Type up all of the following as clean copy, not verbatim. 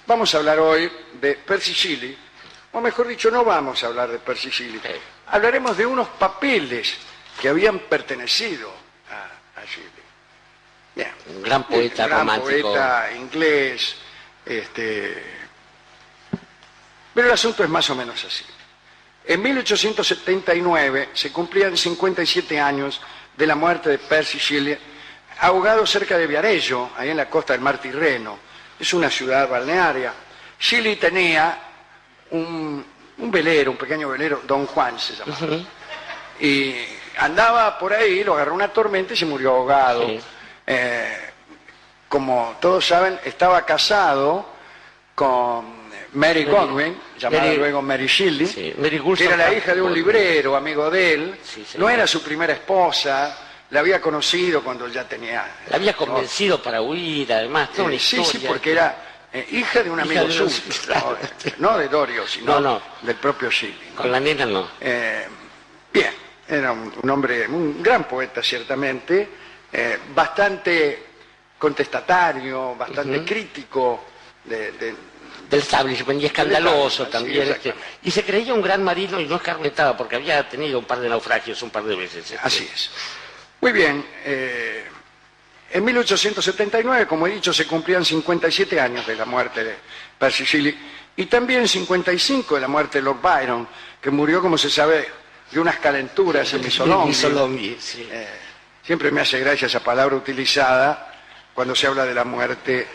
vamos a hablar hoy de Percy Shelley, o mejor dicho, no vamos a hablar de Percy Shelley. Hablaremos de unos papeles que habían pertenecido a Shelley. Bien. Un gran poeta romántico. Gran poeta inglés. Pero el asunto es más o menos así. En 1879 se cumplían 57 años de la muerte de Percy Shelley, ahogado cerca de Viareggio, ahí en la costa del mar Tirreno. Es una ciudad balnearia. Shelley tenía un velero, un pequeño velero, Don Juan se llamaba. Y andaba por ahí, lo agarró una tormenta y se murió ahogado. Sí. Como todos saben, estaba casado con Mary Godwin, llamada luego Mary Shelley, sí, que era la hija de un librero, amigo de él. Sí, no era su primera esposa, la había conocido cuando él ya tenía... La había convencido para huir, además, toda una historia. Sí, porque era hija de un amigo suyo, no de Dorio, sino del propio Shelley. Con la nena no. Bien, era un hombre, un gran poeta ciertamente, bastante contestatario, bastante crítico del establishment y escandaloso también. Sí, y se creía un gran marino y no escarmentaba porque había tenido un par de naufragios un par de veces. Así es. Muy bien. En 1879, como he dicho, se cumplían 57 años de la muerte de Percy Shelley y también 55 de la muerte de Lord Byron, que murió, como se sabe, de unas calenturas en Missolonghi. Sí. Siempre me hace gracia esa palabra utilizada cuando se habla de la muerte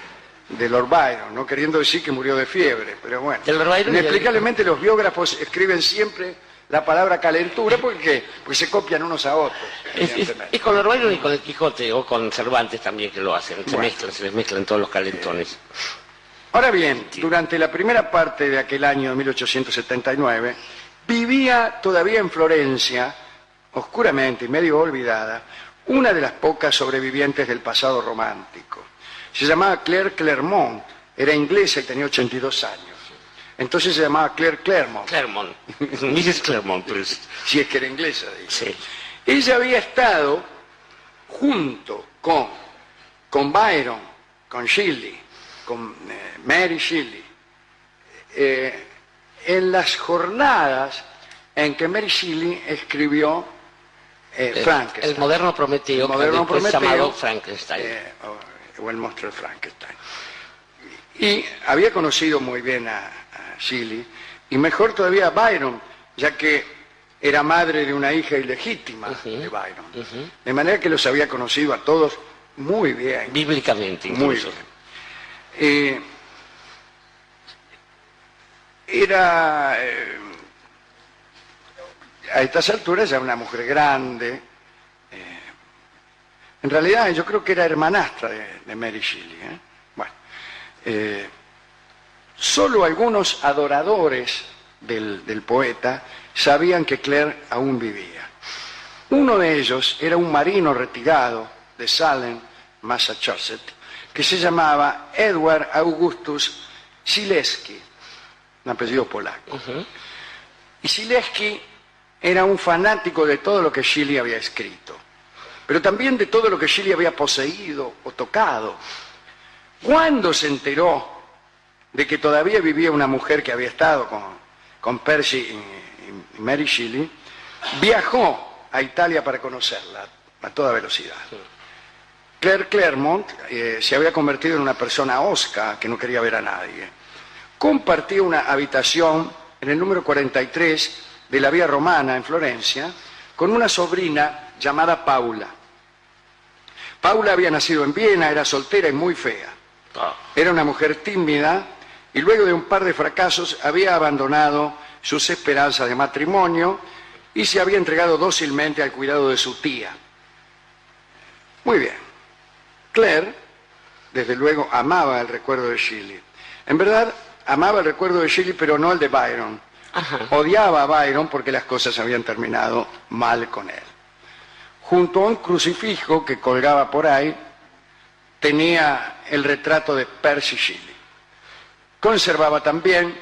de Lord Byron, no queriendo decir que murió de fiebre, pero bueno. Inexplicablemente los biógrafos escriben siempre la palabra calentura porque se copian unos a otros. Y con Lord Byron y con el Quijote, o con Cervantes también que lo hacen, se les mezclan todos los calentones. Ahora bien, durante la primera parte de aquel año de 1879, vivía todavía en Florencia, oscuramente y medio olvidada, una de las pocas sobrevivientes del pasado romántico. Se llamaba Claire Clairmont, era inglesa y tenía 82 años. Entonces se llamaba Claire Clairmont. Clairmont, Mrs. Clairmont, pues. Si es que era inglesa, digo. Sí. Ella había estado junto con Byron, con Shelley, con Mary Shelley, en las jornadas en que Mary Shelley escribió Frankenstein. El moderno Prometeo, llamado Frankenstein. O el monstruo de Frankenstein. Y había conocido muy bien a Shelley, y mejor todavía a Byron, ya que era madre de una hija ilegítima de Byron. De manera que los había conocido a todos muy bien. Bíblicamente, incluso. Muy bien. Era... a estas alturas ya una mujer grande. En realidad yo creo que era hermanastra de Mary Shelley. Bueno, solo algunos adoradores del poeta sabían que Claire aún vivía. Uno de ellos era un marino retirado de Salem, Massachusetts, que se llamaba Edward Augustus Sileski, un apellido polaco. Y Sileski era un fanático de todo lo que Shelley había escrito, pero también de todo lo que Shelley había poseído o tocado. Cuando se enteró de que todavía vivía una mujer que había estado con Percy y Mary Shelley, viajó a Italia para conocerla a toda velocidad. Claire Clairmont se había convertido en una persona hosca que no quería ver a nadie. Compartía una habitación en el número 43 de la Vía Romana en Florencia con una sobrina llamada Paula. Paula había nacido en Viena, era soltera y muy fea. Era una mujer tímida y luego de un par de fracasos había abandonado sus esperanzas de matrimonio y se había entregado dócilmente al cuidado de su tía. Muy bien. Claire, desde luego, amaba el recuerdo de Shelley. En verdad, amaba el recuerdo de Shelley, pero no el de Byron. Odiaba a Byron porque las cosas habían terminado mal con él. Junto a un crucifijo que colgaba por ahí, tenía el retrato de Percy Shelley. Conservaba también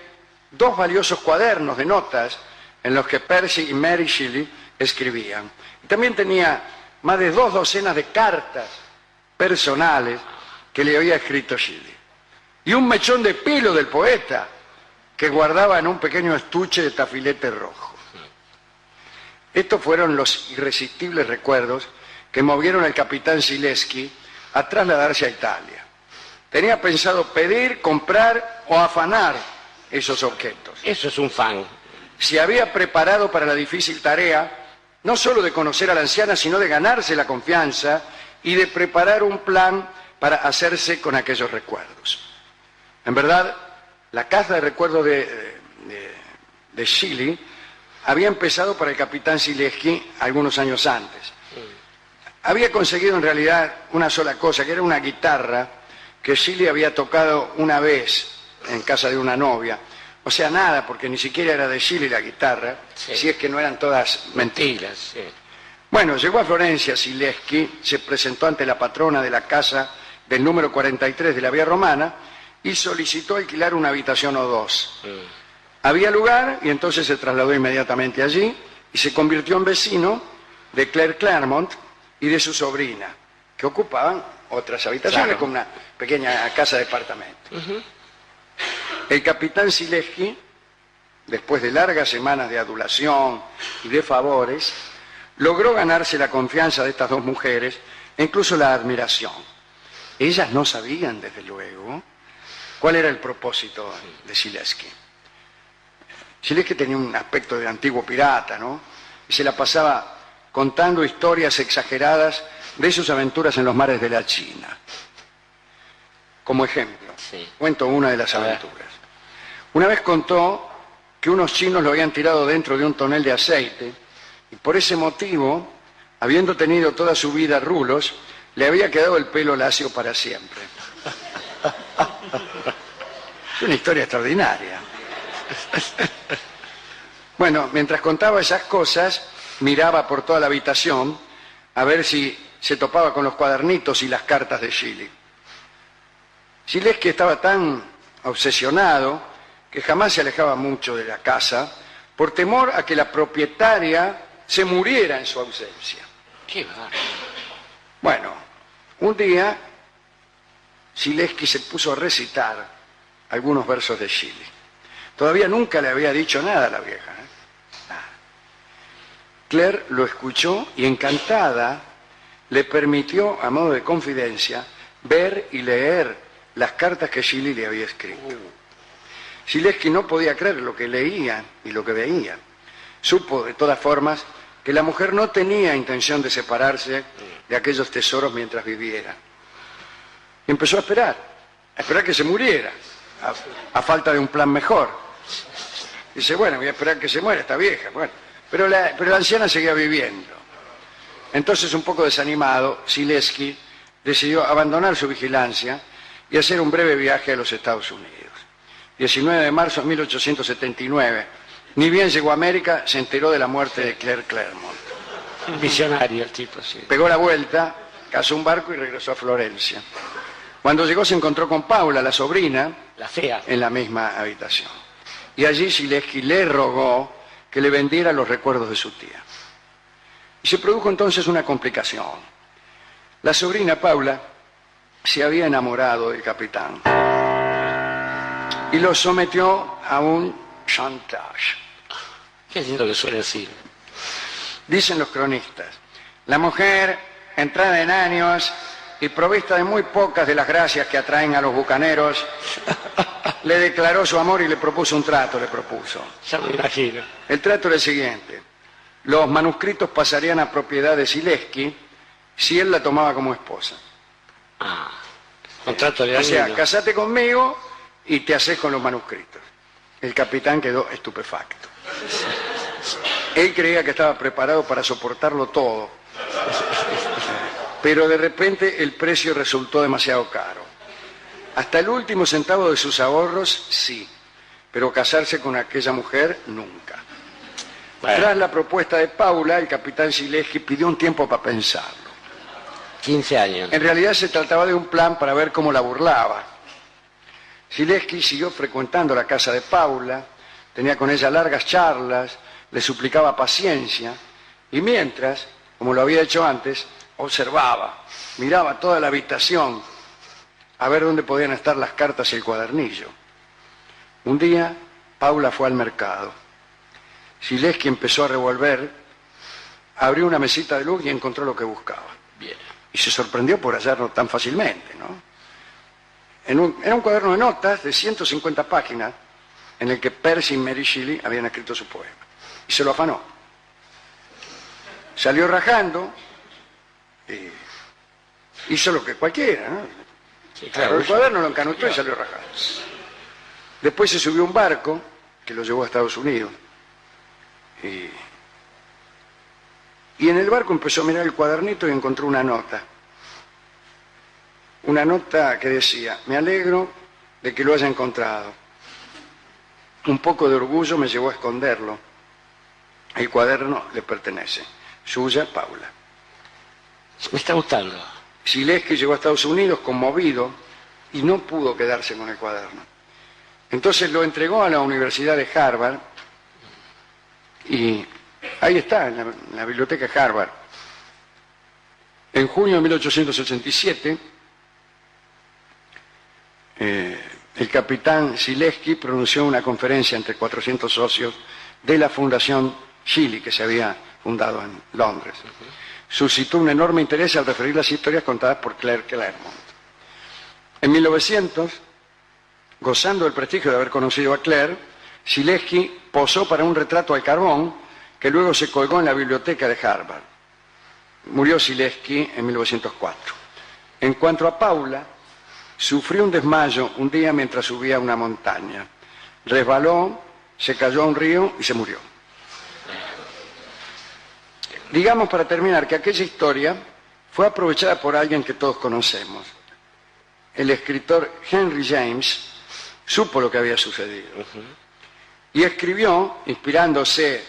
2 valiosos cuadernos de notas en los que Percy y Mary Shelley escribían. Y también tenía más de 2 docenas de cartas personales que le había escrito Shelley. y un mechón de pelo del poeta que guardaba en un pequeño estuche de tafilete rojo. Estos fueron los irresistibles recuerdos que movieron al capitán Zilewski a trasladarse a Italia. Tenía pensado pedir, comprar o afanar esos objetos. Eso es un fan. Se había preparado para la difícil tarea, no solo de conocer a la anciana, sino de ganarse la confianza y de preparar un plan para hacerse con aquellos recuerdos. En verdad, la caza de recuerdos de Chile había empezado para el capitán Zilewski algunos años antes. Había conseguido en realidad una sola cosa, que era una guitarra que Chile había tocado una vez en casa de una novia. O sea, nada, porque ni siquiera era de Chile la guitarra, sí, si es que no eran todas mentiras. Sí. Bueno, llegó a Florencia Zilewski, se presentó ante la patrona de la casa del número 43 de la Vía Romana y solicitó alquilar una habitación o dos. Había lugar y entonces se trasladó inmediatamente allí y se convirtió en vecino de Claire Clairmont y de su sobrina, que ocupaban otras habitaciones, claro, con una pequeña casa de departamento. El capitán Zilewski, después de largas semanas de adulación y de favores, logró ganarse la confianza de estas dos mujeres e incluso la admiración. Ellas no sabían, desde luego, cuál era el propósito de Zilewski. Zilewski tenía un aspecto de antiguo pirata, ¿no? Y se la pasaba contando historias exageradas de sus aventuras en los mares de la China. Como ejemplo, sí, cuento una de las aventuras. Una vez contó que unos chinos lo habían tirado dentro de un tonel de aceite y por ese motivo, habiendo tenido toda su vida rulos, le había quedado el pelo lacio para siempre. Es una historia extraordinaria. Bueno, mientras contaba esas cosas, miraba por toda la habitación a ver si se topaba con los cuadernitos y las cartas de Chile. Zilewski estaba tan obsesionado que jamás se alejaba mucho de la casa por temor a que la propietaria se muriera en su ausencia. Qué bárbaro. Bueno, un día Zilewski se puso a recitar algunos versos de Chile. Todavía nunca le había dicho nada a la vieja, ¿eh? Nada. Claire lo escuchó y encantada le permitió, a modo de confidencia, ver y leer las cartas que Chile le había escrito. Zilewski no podía creer lo que leía y lo que veía. Supo, de todas formas, que la mujer no tenía intención de separarse de aquellos tesoros mientras viviera. Y empezó a esperar que se muriera, a falta de un plan mejor. Dice, bueno, voy a esperar que se muera esta vieja. Bueno, pero la anciana seguía viviendo. Entonces, un poco desanimado, Zilewski decidió abandonar su vigilancia y hacer un breve viaje a los Estados Unidos. 19 de marzo de 1879. Ni bien llegó a América, se enteró de la muerte de Claire Clairmont. Un visionario el tipo, sí. Pegó la vuelta, cazó un barco y regresó a Florencia. Cuando llegó se encontró con Paula, la sobrina, la fea, en la misma habitación. Y allí Zilewski le rogó que le vendiera los recuerdos de su tía. Y se produjo entonces una complicación. La sobrina Paula se había enamorado del capitán y lo sometió a un chantage. Qué lindo que suele decir. Dicen los cronistas, la mujer, entrada en años y provista de muy pocas de las gracias que atraen a los bucaneros, le declaró su amor y le propuso un trato, Ya me imagino. El trato era el siguiente: los manuscritos pasarían a propiedad de Zilewski si él la tomaba como esposa. Contrato de O sea, año. casate conmigo y te haces con los manuscritos. El capitán quedó estupefacto. Él creía que estaba preparado para soportarlo todo, pero de repente el precio resultó demasiado caro. Hasta el último centavo de sus ahorros, sí, pero casarse con aquella mujer, nunca. Bueno, Tras la propuesta de Paula, el capitán Zilewski pidió un tiempo para pensarlo. 15 años. En realidad se trataba de un plan para ver cómo la burlaba. Zilewski siguió frecuentando la casa de Paula, tenía con ella largas charlas, le suplicaba paciencia, y mientras, como lo había hecho antes, observaba, miraba toda la habitación, a ver dónde podían estar las cartas y el cuadernillo. Un día, Paula fue al mercado. Zilewski empezó a revolver, abrió una mesita de luz y encontró lo que buscaba. Bien. Y se sorprendió por hallarlo tan fácilmente, ¿no? Era un cuaderno de notas de 150 páginas en el que Percy y Mary Shelley habían escrito su poema. Y se lo afanó. Salió rajando y hizo lo que cualquiera, ¿no? Sí, Agarró el cuaderno, lo encanutó y salió rajando. Después se subió a un barco que lo llevó a Estados Unidos. Y en el barco empezó a mirar el cuadernito y encontró una nota. Una nota que decía: me alegro de que lo haya encontrado. Un poco de orgullo me llevó a esconderlo. El cuaderno le pertenece. Suya, Paula. Me está gustando. Zilewski llegó a Estados Unidos conmovido y no pudo quedarse con el cuaderno. Entonces lo entregó a la Universidad de Harvard y ahí está, en la biblioteca de Harvard. En junio de 1887, el capitán Zilewski pronunció una conferencia entre 400 socios de la Fundación Shelley, que se había fundado en Londres. Suscitó un enorme interés al referir las historias contadas por Claire Clairmont. En 1900, gozando del prestigio de haber conocido a Claire, Zilewski posó para un retrato al carbón que luego se colgó en la biblioteca de Harvard. Murió Zilewski en 1904. En cuanto a Paula, sufrió un desmayo un día mientras subía una montaña. Resbaló, se cayó a un río y se murió. Digamos, para terminar, que aquella historia fue aprovechada por alguien que todos conocemos. El escritor Henry James supo lo que había sucedido y escribió, inspirándose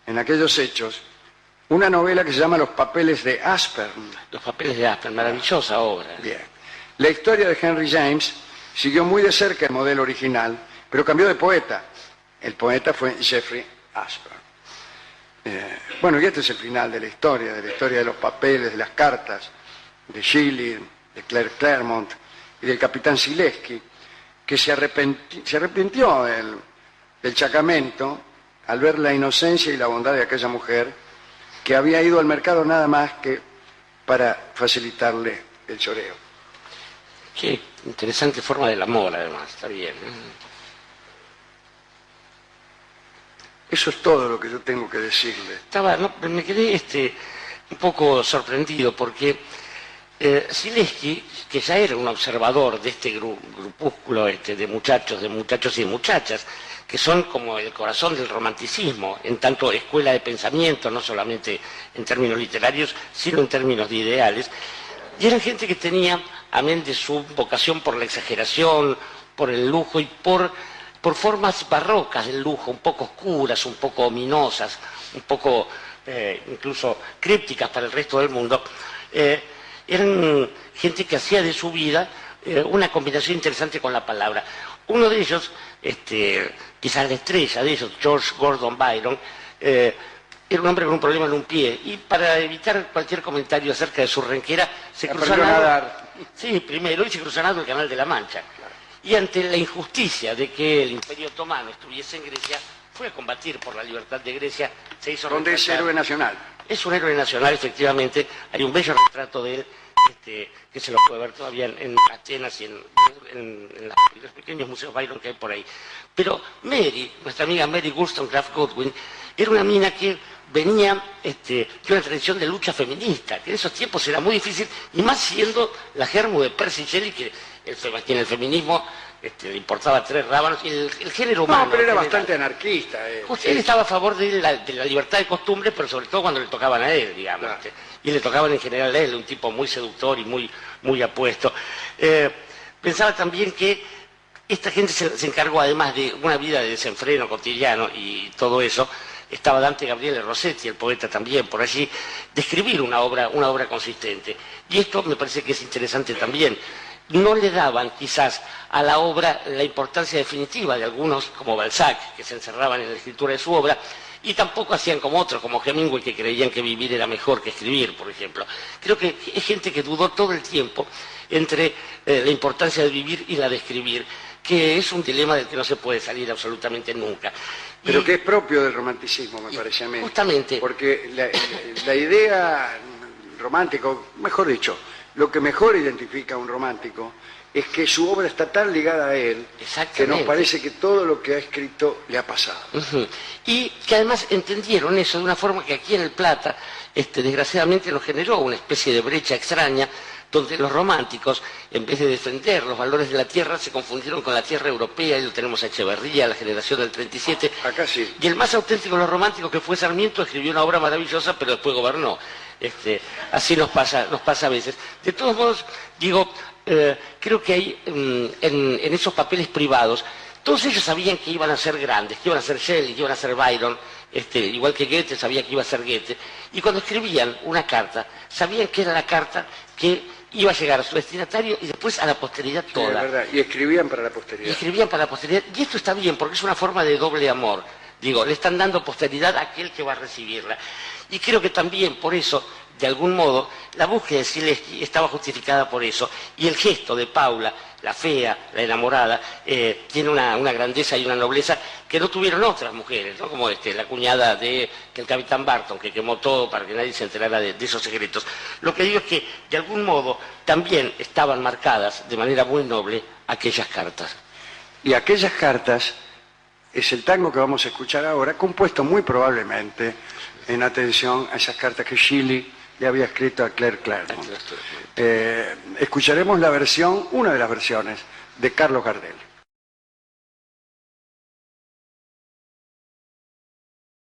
en aquellos hechos, una novela que se llama Los papeles de Aspern. Los papeles de Aspern, maravillosa obra. Bien. La historia de Henry James siguió muy de cerca el modelo original, pero cambió de poeta. El poeta fue Jeffrey Aspern. Bueno, y este es el final de la historia de los papeles, de las cartas, de Shelley, de Claire Clairmont y del capitán Zilewski, que se arrepintió del chacamento al ver la inocencia y la bondad de aquella mujer que había ido al mercado nada más que para facilitarle el choreo. Qué interesante forma del amor, además, está bien. Eso es todo lo que yo tengo que decirle. Me quedé un poco sorprendido porque Zilewski, que ya era un observador de este grupúsculo de muchachos y de muchachas, que son como el corazón del romanticismo, en tanto escuela de pensamiento, no solamente en términos literarios, sino en términos de ideales, y eran gente que tenía, amén de su vocación por la exageración, por el lujo y por formas barrocas del lujo, un poco oscuras, un poco ominosas, un poco incluso crípticas para el resto del mundo, eran gente que hacía de su vida una combinación interesante con la palabra. Uno de ellos, quizás la estrella de ellos, George Gordon Byron, era un hombre con un problema en un pie, y para evitar cualquier comentario acerca de su renquera, se cruzó a nadar. Sí, primero, y se cruzó a nado el Canal de la Mancha. Y ante la injusticia de que el Imperio Otomano estuviese en Grecia, fue a combatir por la libertad de Grecia, se hizo ¿Dónde es héroe nacional? Es un héroe nacional, efectivamente. Hay un bello retrato de él, que se lo puede ver todavía en Atenas y en los pequeños museos Byron que hay por ahí. Pero Mary, nuestra amiga Mary Wollstonecraft Godwin, era una mina que venía de una tradición de lucha feminista, que en esos tiempos era muy difícil, y más siendo la germu de Percy Shelley, que en el feminismo le importaba tres rábanos, y el género humano. No, pero era bastante anarquista. Él estaba a favor de la libertad de costumbre, pero sobre todo cuando le tocaban a él, digamos. Claro. Y le tocaban en general a él, un tipo muy seductor y muy apuesto. Pensaba también que esta gente se encargó, además de una vida de desenfreno cotidiano y todo eso, estaba Dante Gabriele Rossetti, el poeta también, por allí, de escribir una obra consistente. Y esto me parece que es interesante también. No le daban quizás a la obra la importancia definitiva de algunos, como Balzac, que se encerraban en la escritura de su obra, Y tampoco hacían como otros, como Hemingway, que creían que vivir era mejor que escribir, por ejemplo. Creo que es gente que dudó todo el tiempo entre la importancia de vivir y la de escribir, que es un dilema del que no se puede salir absolutamente nunca. Pero que es propio del romanticismo, me parece a mí. Justamente. Porque la idea romántico, mejor dicho, lo que mejor identifica a un romántico es que su obra está tan ligada a él que nos parece que todo lo que ha escrito le ha pasado. Y que además entendieron eso de una forma que aquí en El Plata, desgraciadamente nos generó una especie de brecha extraña, donde los románticos, en vez de defender los valores de la tierra, se confundieron con la tierra europea, y lo tenemos a Echeverría, la generación del 37. Acá sí. Y el más auténtico de los románticos, que fue Sarmiento, escribió una obra maravillosa, pero después gobernó. Así nos pasa a veces. De todos modos, digo, creo que hay en esos papeles privados, todos ellos sabían que iban a ser grandes, que iban a ser Shelley, que iban a ser Byron, igual que Goethe sabía que iba a ser Goethe, y cuando escribían una carta, sabían que era la carta que iba a llegar a su destinatario y después a la posteridad toda. Sí, es verdad, y escribían para la posteridad. Y escribían para la posteridad, y esto está bien, porque es una forma de doble amor. Digo, le están dando posteridad a aquel que va a recibirla. Y creo que también, por eso, de algún modo, la búsqueda de Zilewski estaba justificada por eso, y el gesto de Paula, la fea, la enamorada, tiene una grandeza y una nobleza que no tuvieron otras mujeres, ¿no? Como la cuñada del capitán Barton, que quemó todo para que nadie se enterara de esos secretos. Lo que digo es que, de algún modo, también estaban marcadas de manera muy noble aquellas cartas. Y aquellas cartas es el tango que vamos a escuchar ahora, compuesto muy probablemente en atención a esas cartas que Shelley le había escrito a Claire Clairmont. Escucharemos la versión, una de las versiones, de Carlos Gardel.